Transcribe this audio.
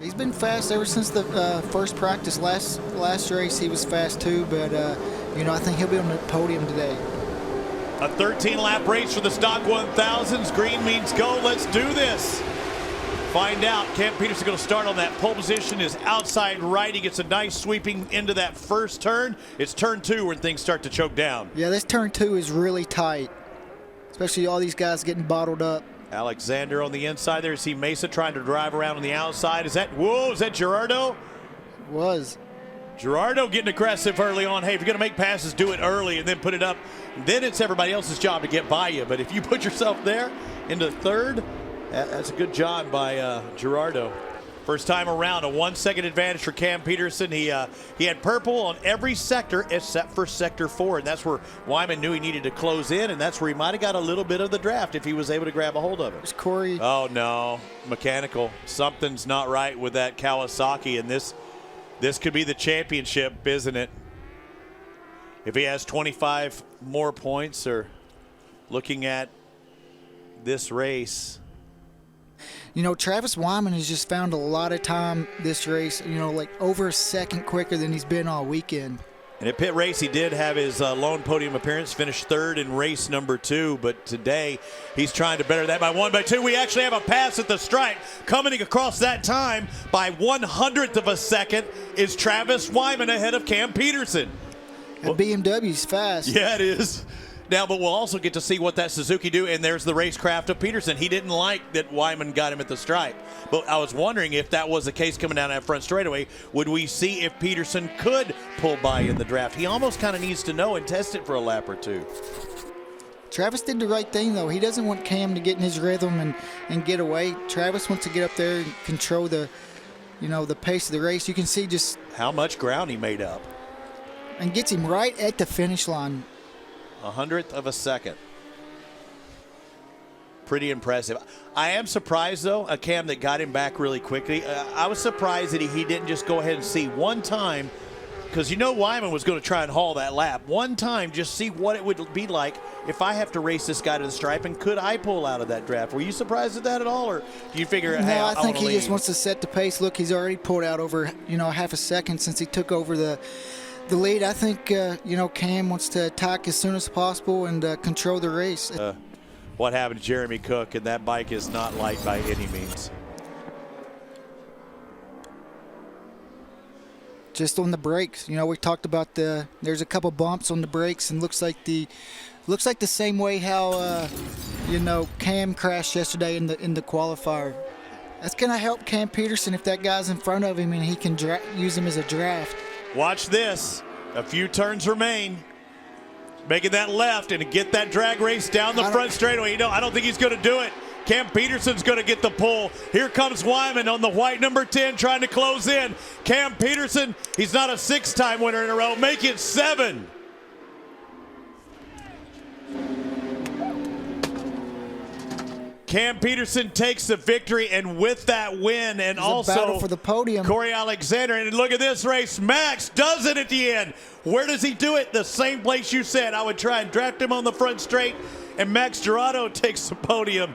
He's been fast ever since the first practice. Last race he was fast too, but I think he'll be on the podium today. A 13-lap race for the stock 1000s. Green means go. Let's do this. Find out. Cam Peterson going to start on that pole position. Is outside right. He gets a nice sweeping into that first turn. It's turn 2 when things start to choke down. Yeah, this turn 2 is really tight, especially all these guys getting bottled up. Alexander on the inside there. See Mesa trying to drive around on the outside. Is that Gerardo? It was. Gerardo getting aggressive early on. Hey, if you're going to make passes, do it early and then put it up. Then it's everybody else's job to get by you. But if you put yourself there into third, that's a good job by Gerardo. First time around, a 1 second advantage for Cam Peterson. He had purple on every sector except for sector 4, and that's where Wyman knew he needed to close in, and that's where he might have got a little bit of the draft if he was able to grab a hold of it. There's Corey. Oh no, mechanical. Something's not right with that Kawasaki, and this could be the championship, isn't it? If he has 25 more points, or looking at this race. Travis Wyman has just found a lot of time this race, like over a second quicker than he's been all weekend. And at pit race, he did have his lone podium appearance, finished third in race number 2. But today, he's trying to better that by 1, by 2. We actually have a pass at the stripe. Coming across that time by 1/100th of a second is Travis Wyman ahead of Cam Peterson. And BMW's fast. Yeah, it is. Now, but we'll also get to see what that Suzuki do, and there's the racecraft of Peterson. He didn't like that Wyman got him at the stripe. But I was wondering if that was the case coming down that front straightaway, would we see if Peterson could pull by in the draft? He almost kind of needs to know and test it for a lap or 2. Travis did the right thing, though. He doesn't want Cam to get in his rhythm and get away. Travis wants to get up there and control the pace of the race. You can see just how much ground he made up. And gets him right at the finish line. 100th of a second. Pretty impressive. I am surprised, though, a Cam that got him back really quickly. I was surprised that he didn't just go ahead and see one time, because Wyman was going to try and haul that lap. One time, just see what it would be like if I have to race this guy to the stripe, and could I pull out of that draft? Were you surprised at that at all, or do you figure, hey, No, I think he leave? just wants to set the pace. Look, he's already pulled out over, half a second since he took over the lead. I think, Cam wants to attack as soon as possible and control the race. What happened to Jeremy Cook, and that bike is not light by any means. Just on the brakes, we talked about there's a couple bumps on the brakes, and looks like the same way how Cam crashed yesterday in the qualifier. That's gonna help Cam Peterson if that guy's in front of him and he can use him as a draft. Watch this. A few turns remain. Making that left and get that drag race down the front straightaway. I don't think he's going to do it. Cam Peterson's going to get the pull. Here comes Wyman on the white number 10 trying to close in. Cam Peterson, he's not a 6-time winner in a row. Make it 7. Cam Peterson takes the victory, and with that win, and also a battle for the podium. Corey Alexander, and look at this race. Max does it at the end. Where does he do it? The same place you said. I would try and draft him on the front straight, and Max Gerardo takes the podium.